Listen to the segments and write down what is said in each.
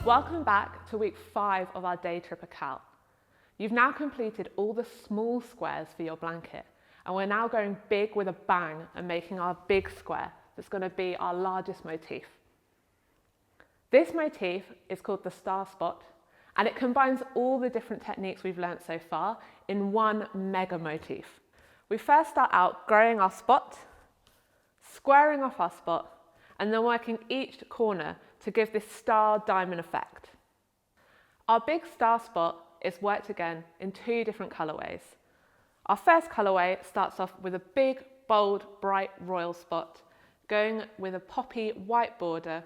Welcome back to week 5 of our day trip account. You've now completed all the small squares for your blanket, and we're now going big with a bang and making our big square that's going to be our largest motif. This motif is called the star spot, and it combines all the different techniques we've learnt so far in one mega motif. We first start out growing our spot, squaring off our spot, and then working each corner to give this star diamond effect. Our big star spot is worked again in 2 different colourways. Our first colourway starts off with a big, bold, bright royal spot, going with a poppy white border,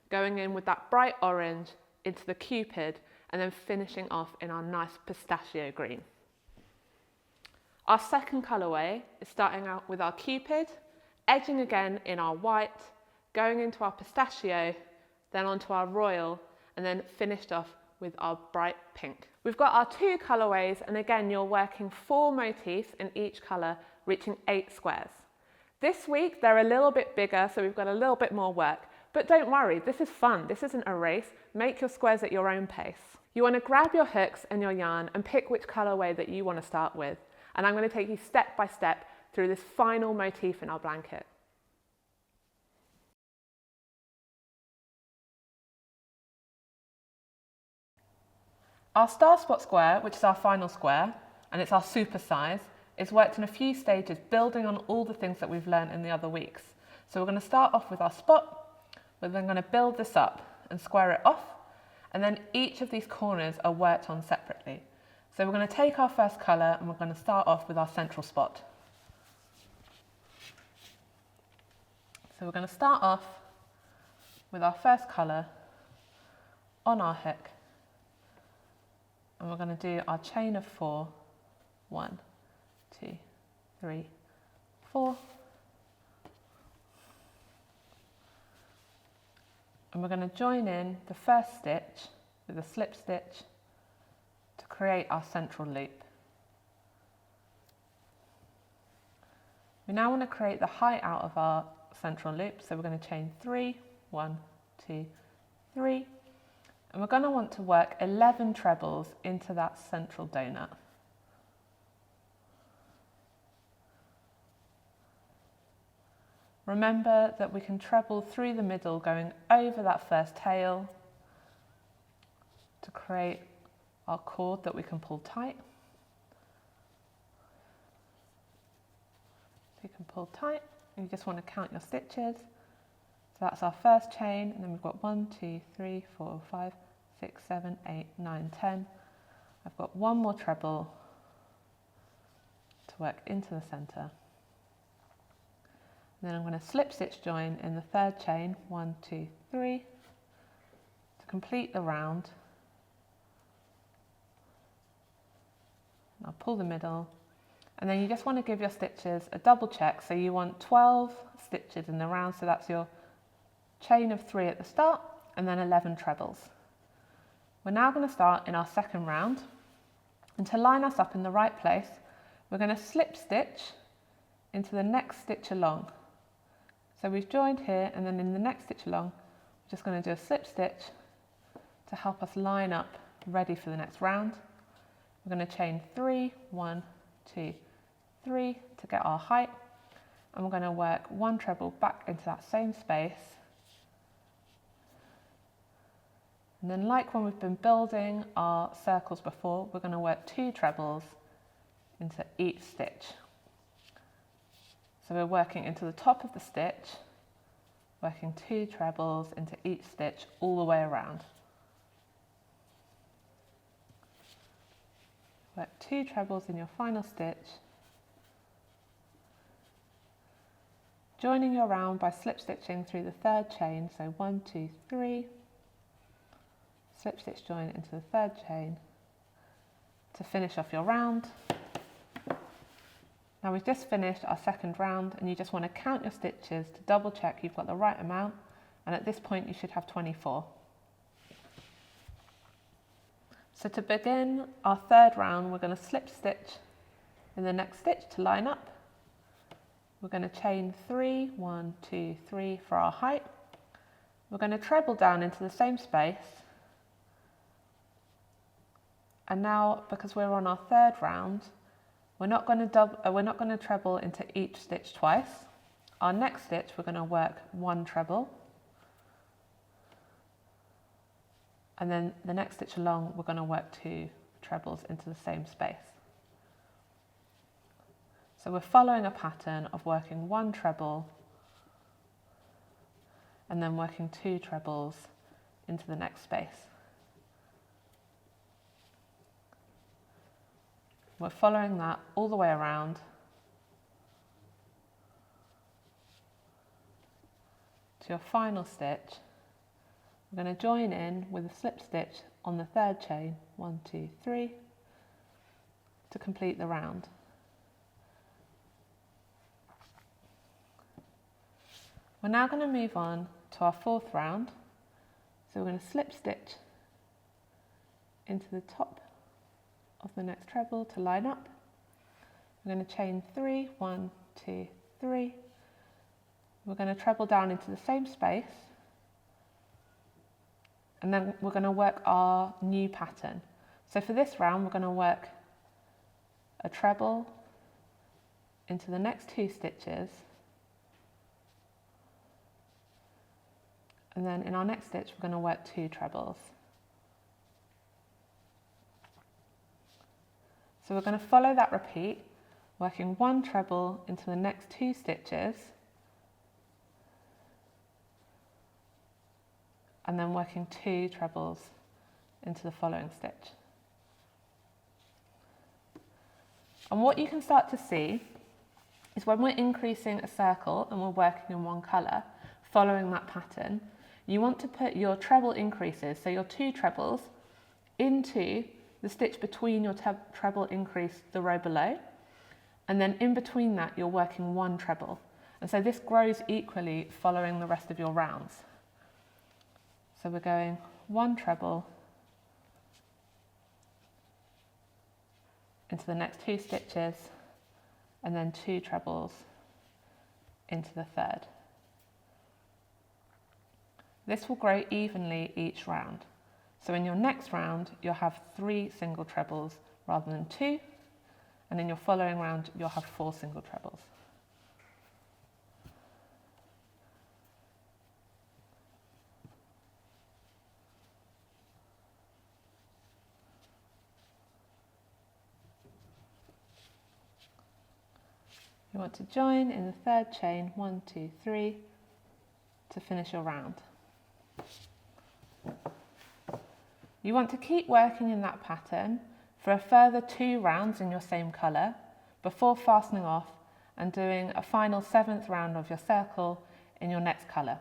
going in with that bright orange into the cupid, and then finishing off in our nice pistachio green. Our second colourway is starting out with our cupid, edging again in our white, going into our pistachio, then onto our royal, and then finished off with our bright pink. We've got our 2 colourways, and again you're working 4 motifs in each colour, reaching 8 squares. This week they're a little bit bigger, so we've got a little bit more work, but don't worry, this is fun, this isn't a race. Make your squares at your own pace. You want to grab your hooks and your yarn and pick which colourway that you want to start with, and I'm going to take you step by step through this final motif in our blanket. Our star spot square, which is our final square, and it's our super size, is worked in a few stages, building on all the things that we've learned in the other weeks. So we're going to start off with our spot, we're then going to build this up and square it off, and then each of these corners are worked on separately. So we're going to take our first colour and we're going to start off with our central spot. So we're going to start off with our first colour on our hook, and we're going to do our chain of 4, 1, 2, 3, 4, and we're going to join in the first stitch with a slip stitch to create our central loop. We now want to create the height out of our central loop, so we're going to chain 3, 1, 2, 3, and we're going to want to work 11 trebles into that central donut. Remember that we can treble through the middle, going over that first tail to create our cord that we can pull tight. So you can pull tight, and you just want to count your stitches. So that's our first chain, and then we've got 1, 2, 3, 4, 5, 6, 7, 8, 9, 10. I've got 1 more treble to work into the centre. And then I'm going to slip stitch join in the 3rd chain, 1, 2, 3, to complete the round. I'll pull the middle, and then you just want to give your stitches a double check. So you want 12 stitches in the round, so that's your chain of 3 at the start, and then 11 trebles. We're now going to start in our second round, and to line us up in the right place, we're going to slip stitch into the next stitch along. So we've joined here, and then in the next stitch along, we're just going to do a slip stitch to help us line up ready for the next round. We're going to chain 3, 1, 2, 3 to get our height, and we're going to work 1 treble back into that same space. And then, like when we've been building our circles before, we're going to work 2 trebles into each stitch. So we're working into the top of the stitch, working 2 trebles into each stitch all the way around. Work 2 trebles in your final stitch, joining your round by slip stitching through the 3rd chain, so 1, 2, 3, slip stitch join into the 3rd chain to finish off your round. Now we've just finished our second round, and you just want to count your stitches to double check you've got the right amount, and at this point you should have 24. So to begin our 3rd round, we're going to slip stitch in the next stitch to line up. We're going to chain 3, 1, 2, 3 for our height. We're going to treble down into the same space, And now, because we're on our third round, we're not going to treble into each stitch twice. Our next stitch, we're going to work one treble. And then the next stitch along, we're going to work two trebles into the same space. So we're following a pattern of working one treble and then working two trebles into the next space. We're following that all the way around to your final stitch. We're going to join in with a slip stitch on the third chain, 1, 2, 3, to complete the round. We're now going to move on to our fourth round. So we're going to slip stitch into the top of the next treble to line up. We're going to chain 3, 1, 2, 3. We're going to treble down into the same space, and then we're going to work our new pattern. So for this round, we're going to work a treble into the next two stitches, and then in our next stitch, we're going to work two trebles. So we're going to follow that repeat, working one treble into the next two stitches, and then working two trebles into the following stitch. And what you can start to see is when we're increasing a circle and we're working in one colour, following that pattern, you want to put your treble increases, so your two trebles, into the stitch between your treble increase, the row below, and then in between that you're working one treble. And so this grows equally following the rest of your rounds. So we're going one treble into the next two stitches, and then two trebles into the third. This will grow evenly each round. So in your next round, you'll have 3 single trebles rather than 2, and in your following round, you'll have 4 single trebles. You want to join in the third chain, 1, 2, 3, to finish your round. You want to keep working in that pattern for a further 2 rounds in your same colour before fastening off and doing a final 7th round of your circle in your next colour.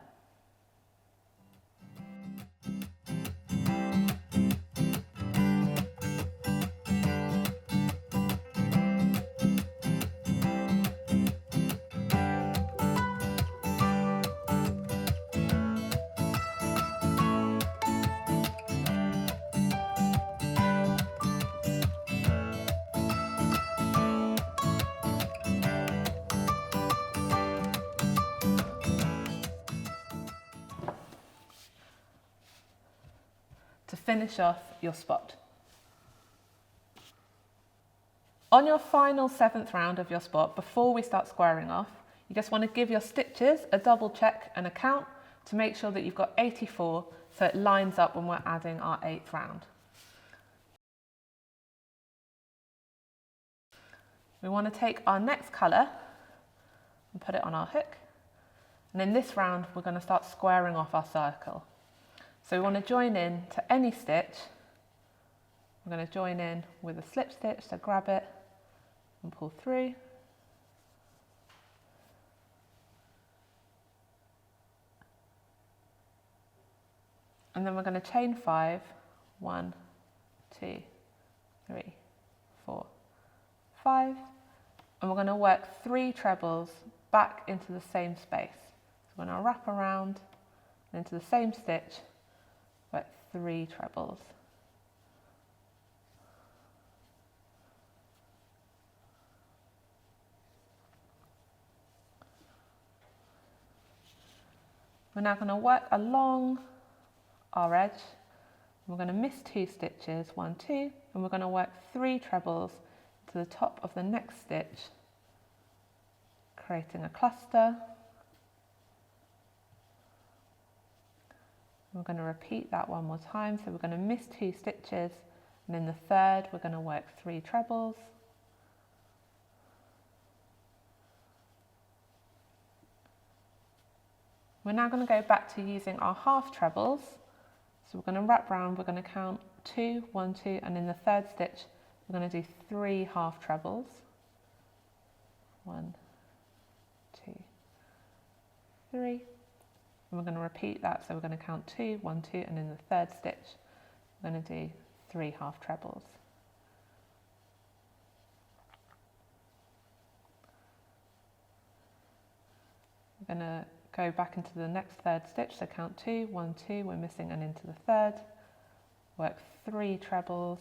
To finish off your spot. On your final 7th round of your spot, before we start squaring off, you just want to give your stitches a double check and a count to make sure that you've got 84 so it lines up when we're adding our 8th round. We want to take our next colour and put it on our hook, and in this round we're going to start squaring off our circle. So we want to join in to any stitch. We're going to join in with a slip stitch, so grab it and pull through. And then we're going to chain 5, 1, 2, 3, 4, 5. And we're going to work 3 trebles back into the same space. So we're going to wrap around and into the same stitch, work 3 trebles. We're now going to work along our edge. We're going to miss 2 stitches, 1, 2, and we're going to work 3 trebles to the top of the next stitch, creating a cluster. We're going to repeat that one more time, so we're going to miss 2 stitches, and in the third we're going to work 3 trebles. We're now going to go back to using our half trebles. So we're going to wrap round, we're going to count 2, 1, 2, and in the third stitch we're going to do 3 half trebles. 1, 2, 3. And we're going to repeat that, so we're going to count 2, 1, 2, and in the third stitch we're going to do 3 half trebles. We're going to go back into the next third stitch, so count 2, 1, 2, we're missing, and into the third, work 3 trebles,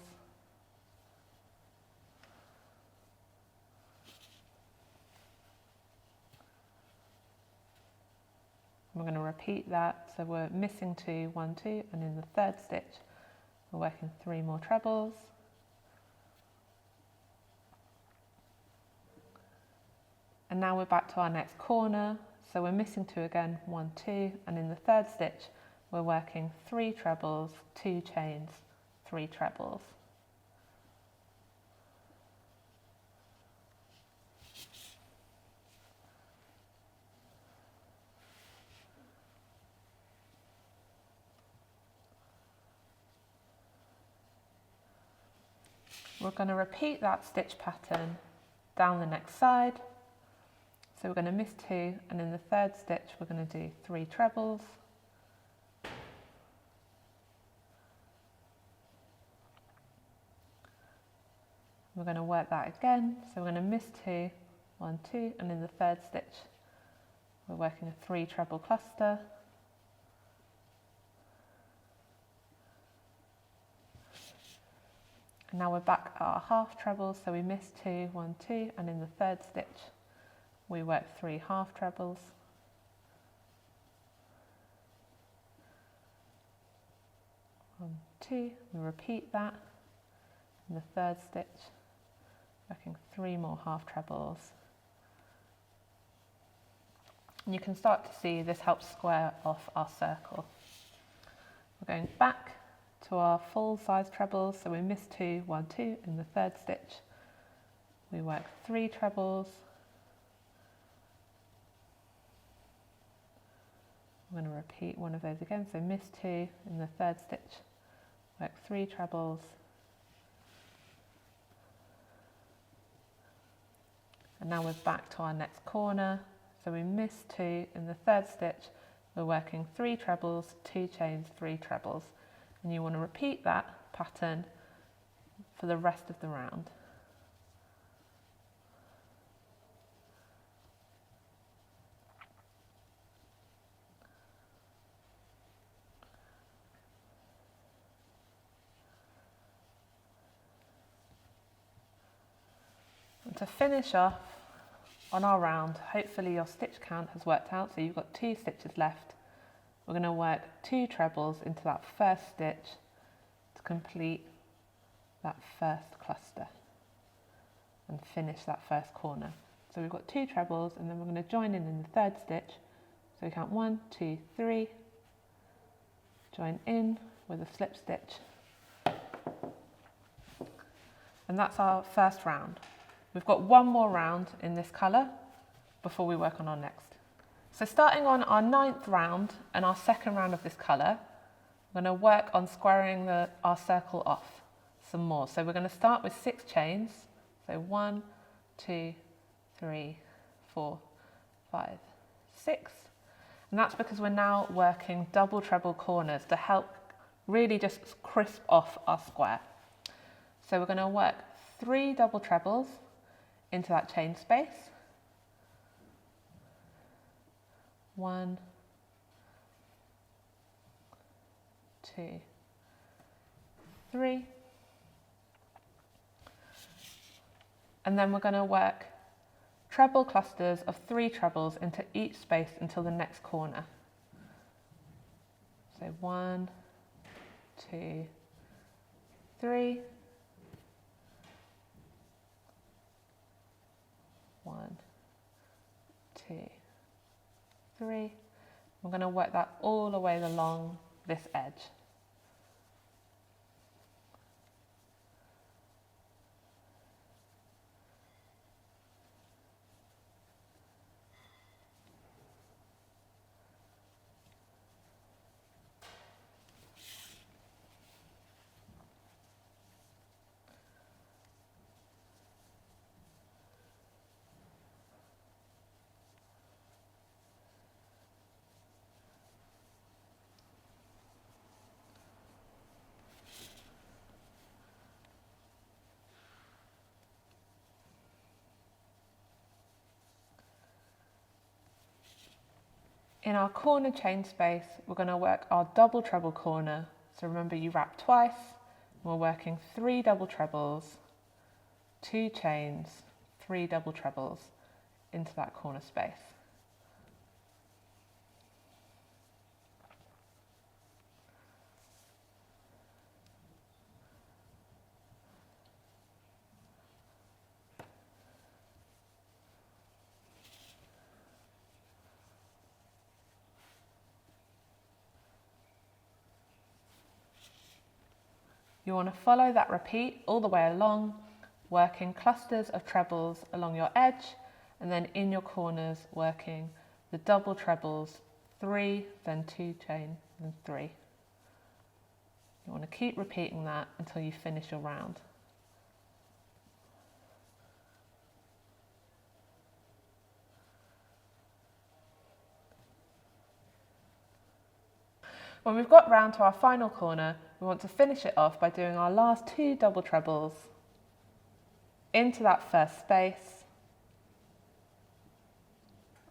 we're going to repeat that, so we're missing 2, 1, 2, and in the third stitch we're working 3 more trebles, and now we're back to our next corner. So we're missing 2 again, 1, 2, and in the third stitch we're working 3 trebles, 2 chains, 3 trebles. We're going to repeat that stitch pattern down the next side. So we're going to miss 2, and in the third stitch we're going to do 3 trebles. We're going to work that again, so we're going to miss 2, 1, 2, and in the third stitch we're working a 3 treble cluster. And now we're back at our half trebles, so we miss 2, 1, 2, and in the third stitch we work 3 half trebles. One, 2, we repeat that. In the third stitch, working 3 more half trebles. And you can start to see this helps square off our circle. We're going back to our full size trebles, so we miss 2, 1, 2 in the third stitch. We work 3 trebles. I'm going to repeat one of those again, so miss 2 in the third stitch, work 3 trebles, and now we're back to our next corner, so we miss 2 in the third stitch, we're working 3 trebles, 2 chains, 3 trebles, and you want to repeat that pattern for the rest of the round. And to finish off on our round, hopefully your stitch count has worked out, so you've got 2 stitches left. We're going to work 2 trebles into that first stitch to complete that first cluster and finish that first corner. So we've got 2 trebles, and then we're going to join in the third stitch. So we count 1, 2, 3, join in with a slip stitch, and that's our first round. We've got one more round in this colour before we work on our next. So starting on our 9th round and our second round of this colour, we're going to work on squaring our circle off some more. So we're going to start with 6 chains. So 1, 2, 3, 4, 5, 6. And that's because we're now working double treble corners to help really just crisp off our square. So we're going to work 3 double trebles into that chain space. 1, 2, 3. And then we're going to work treble clusters of 3 trebles into each space until the next corner. So 1, 2, 3, 2, 3. I'm going to work that all the way along this edge. In our corner chain space, we're going to work our double treble corner. So remember, you wrap twice. We're working 3 double trebles, 2 chains, 3 double trebles into that corner space. You want to follow that repeat all the way along, working clusters of trebles along your edge, and then in your corners working the double trebles, 3, then 2 chain, then 3. You want to keep repeating that until you finish your round. When we've got round to our final corner, we want to finish it off by doing our last 2 double trebles into that first space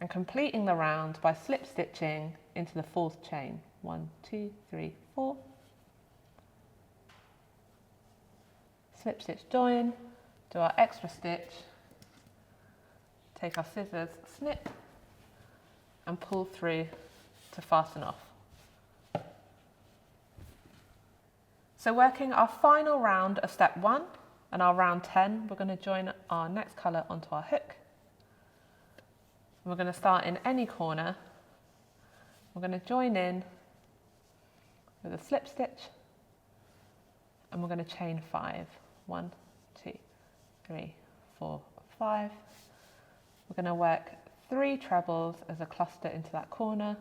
and completing the round by slip stitching into the 4th chain. 1, 2, 3, 4. Slip stitch join, do our extra stitch, take our scissors, snip and pull through to fasten off. So working our final round of step 1 and our round 10, we're going to join our next colour onto our hook. We're going to start in any corner. We're going to join in with a slip stitch and we're going to chain 5. 1, 2, 3, 4, 5. We're going to work 3 trebles as a cluster into that corner.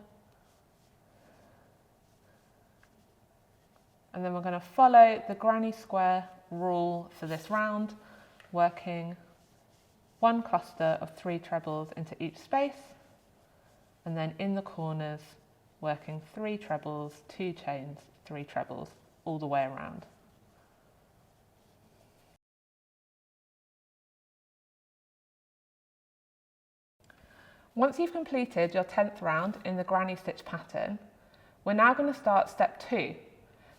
And then we're going to follow the granny square rule for this round, working 1 cluster of 3 trebles into each space, and then in the corners working 3 trebles, 2 chains, 3 trebles all the way around. Once you've completed your 10th round in the granny stitch pattern, we're now going to start step 2.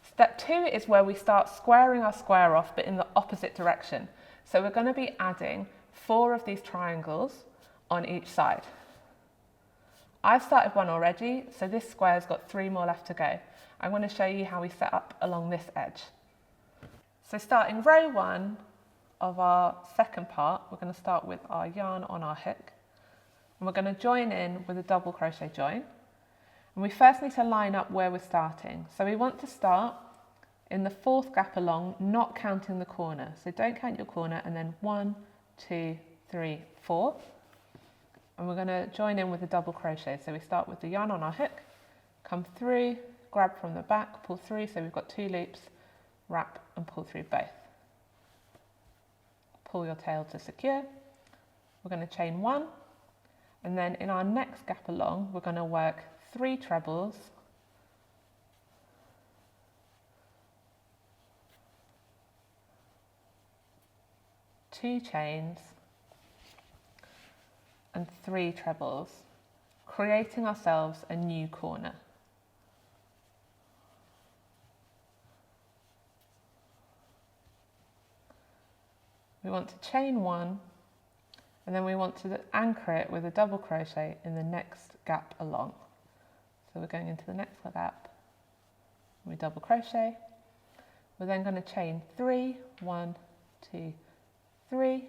Step 2 is where we start squaring our square off, but in the opposite direction. So we're going to be adding 4 of these triangles on each side. I've started one already, so this square's got 3 more left to go. I'm going to show you how we set up along this edge. So starting row 1 of our second part, we're going to start with our yarn on our hook. And we're going to join in with a double crochet join. And we first need to line up where we're starting. So we want to start in the 4th gap along, not counting the corner. So don't count your corner, and then 1, 2, 3, 4. And we're going to join in with a double crochet. So we start with the yarn on our hook, come through, grab from the back, pull through. So we've got 2 loops, wrap and pull through both. Pull your tail to secure. We're going to chain 1. And then in our next gap along, we're going to work 3 trebles, 2 chains and 3 trebles, creating ourselves a new corner. We want to chain 1 and then we want to anchor it with a double crochet in the next gap along. So we're going into the next gap, we double crochet, we're then going to chain 3, 1, 2, 3,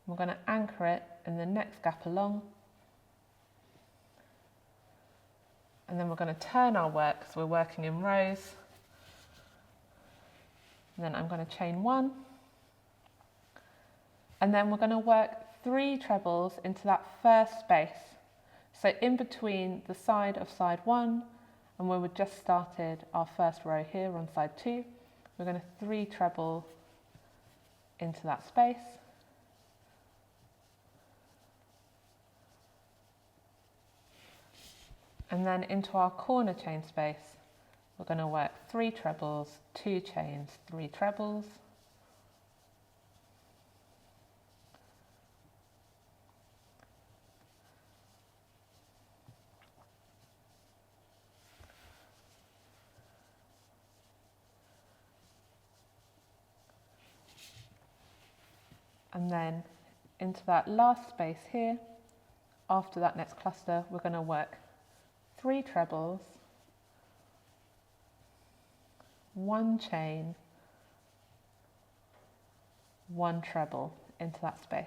we're going to anchor it in the next gap along, And then we're going to turn our work because we're working in rows. And then I'm going to chain 1. And then we're going to work 3 trebles into that first space. So in between the side of side 1 and where we just started our first row here on side 2, we're going to 3 treble into that space. And then into our corner chain space, we're going to work 3 trebles, 2 chains, 3 trebles. And then into that last space here, after that next cluster, we're going to work 3 trebles, 1 chain, 1 treble into that space.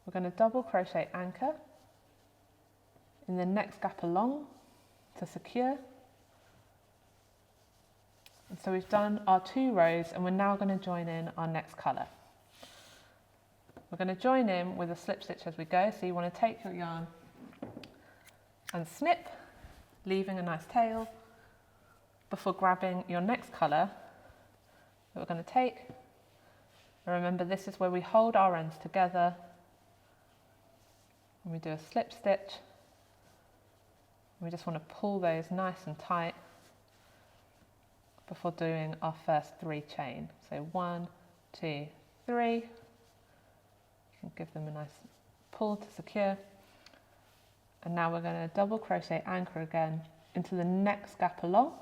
We're going to double crochet anchor in the next gap along to secure. And so we've done our 2 rows and we're now going to join in our next colour. We're going to join in with a slip stitch as we go, so you want to take your yarn and snip, leaving a nice tail before grabbing your next colour that we're going to take. And remember, this is where we hold our ends together and we do a slip stitch. We just want to pull those nice and tight before doing our first 3 chain. So 1, 2, 3. You can give them a nice pull to secure. And now we're going to double crochet anchor again into the next gap along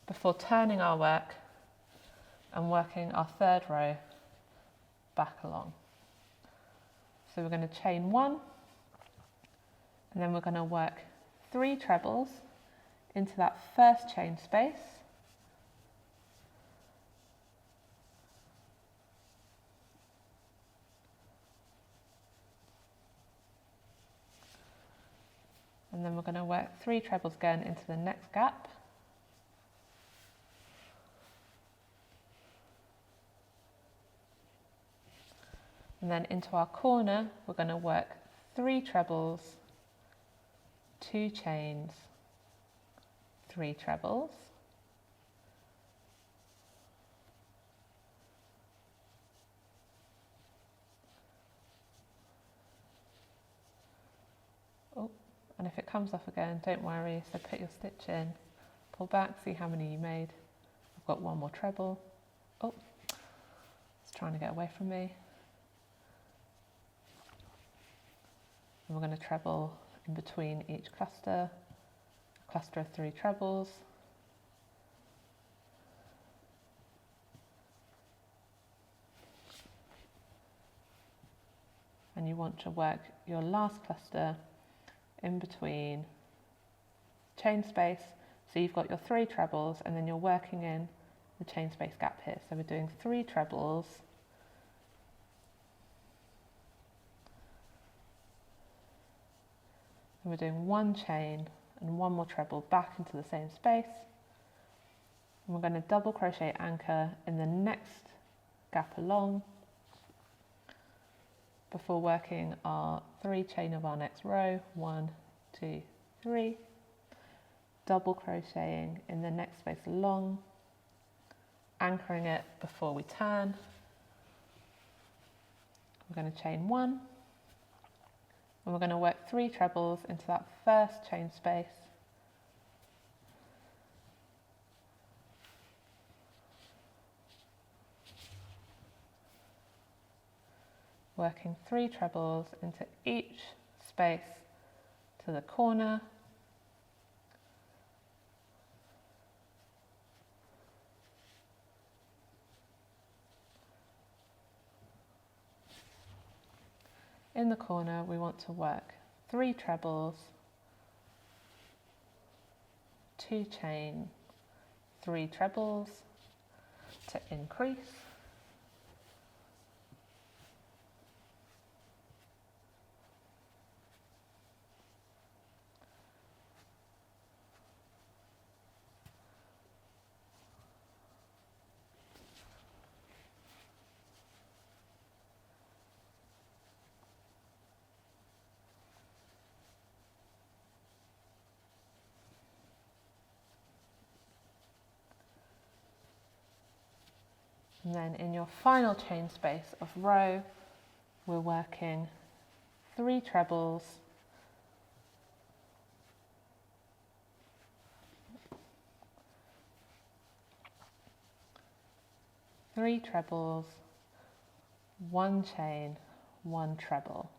before turning our work and working our 3rd row back along. So we're going to chain 1 and then we're going to work 3 trebles into that first chain space. And then we're going to work 3 trebles again into the next gap. And then into our corner, we're going to work 3 trebles, 2 chains, 3 trebles. Oh, and if it comes off again, don't worry. So put your stitch in, pull back, see how many you made. I've got 1 more treble. Oh, it's trying to get away from me. And we're going to treble in between each cluster. Cluster of 3 trebles. And you want to work your last cluster in between chain space. So you've got your 3 trebles and then you're working in the chain space gap here. So we're doing 3 trebles. And we're doing 1 chain and 1 more treble back into the same space. And we're going to double crochet anchor in the next gap along before working our 3 chain of our next row. 1, 2, 3. Double crocheting in the next space along, anchoring it before we turn. We're going to chain 1. And we're going to work 3 trebles into that first chain space. Working 3 trebles into each space to the corner. In the corner, we want to work 3 trebles, 2 chain, 3 trebles to increase. And then in your final chain space of row, we're working 3 trebles, three trebles, 1 chain, 1 treble,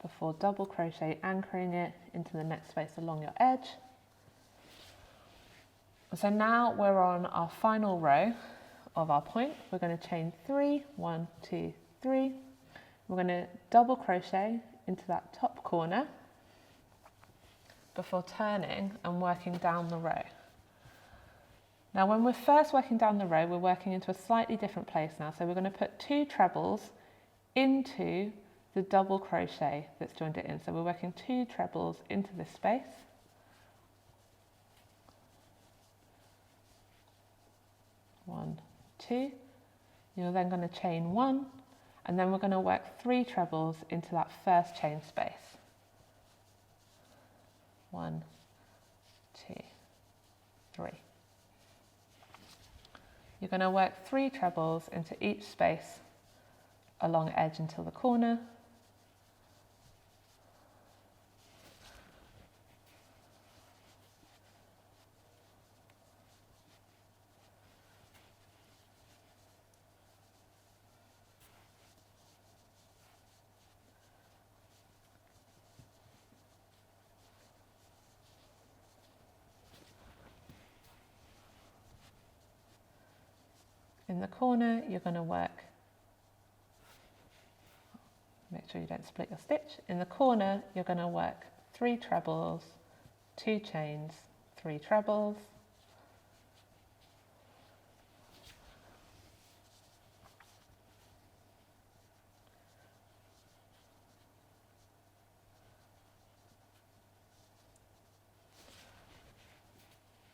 before double crochet anchoring it into the next space along your edge. So now we're on our final row of our point. We're going to chain 3, 1, 2, 3. We're going to double crochet into that top corner before turning and working down the row. Now when we're first working down the row, we're working into a slightly different place now. So we're going to put 2 trebles into the double crochet that's joined it in. So we're working 2 trebles into this space. 1, 2. You're then going to chain 1, and then we're going to work 3 trebles into that first chain space. 1, 2, 3. You're going to work 3 trebles into each space along edge until the corner. In the corner, you're going to work, make sure you don't split your stitch. In the corner, you're going to work 3 trebles, 2 chains, 3 trebles.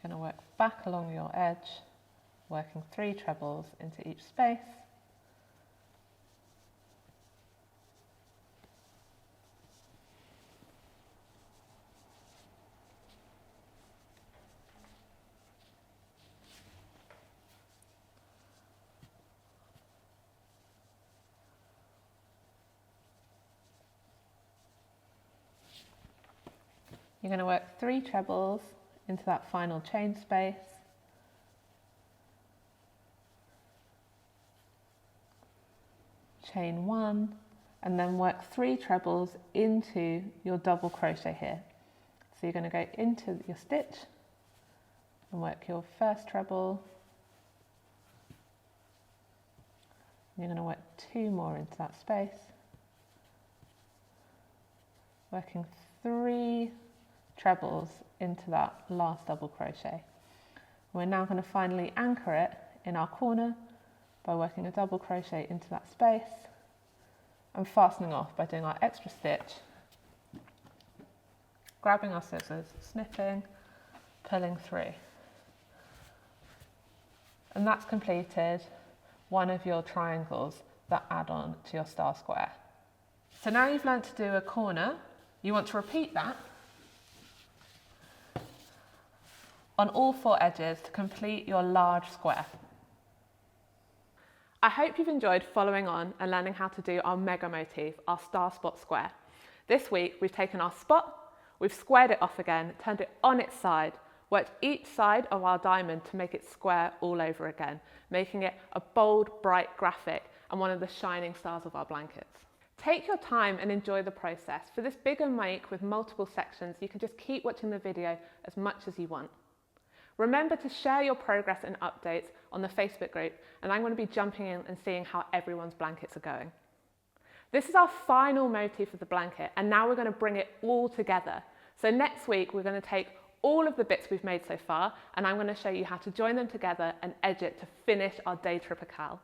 You're going to work back along your edge, working 3 trebles into each space. You're going to work 3 trebles into that final chain space. Chain 1, and then work 3 trebles into your double crochet here. So you're going to go into your stitch and work your first treble. You're going to work 2 more into that space, working 3 trebles into that last double crochet. We're now going to finally anchor it in our corner by working a double crochet into that space and fastening off by doing our extra stitch, grabbing our scissors, snipping, pulling through. And that's completed one of your triangles that add on to your star square. So now you've learned to do a corner, you want to repeat that on all 4 edges to complete your large square. I hope you've enjoyed following on and learning how to do our mega motif, our star spot square. This week we've taken our spot, we've squared it off again, turned it on its side, worked each side of our diamond to make it square all over again, making it a bold, bright graphic and one of the shining stars of our blankets. Take your time and enjoy the process. For this bigger make with multiple sections, you can just keep watching the video as much as you want. Remember to share your progress and updates on the Facebook group, and I'm going to be jumping in and seeing how everyone's blankets are going. This is our final motif of the blanket, and now we're going to bring it all together. So next week we're going to take all of the bits we've made so far, and I'm going to show you how to join them together and edge it to finish our day tripper cowl.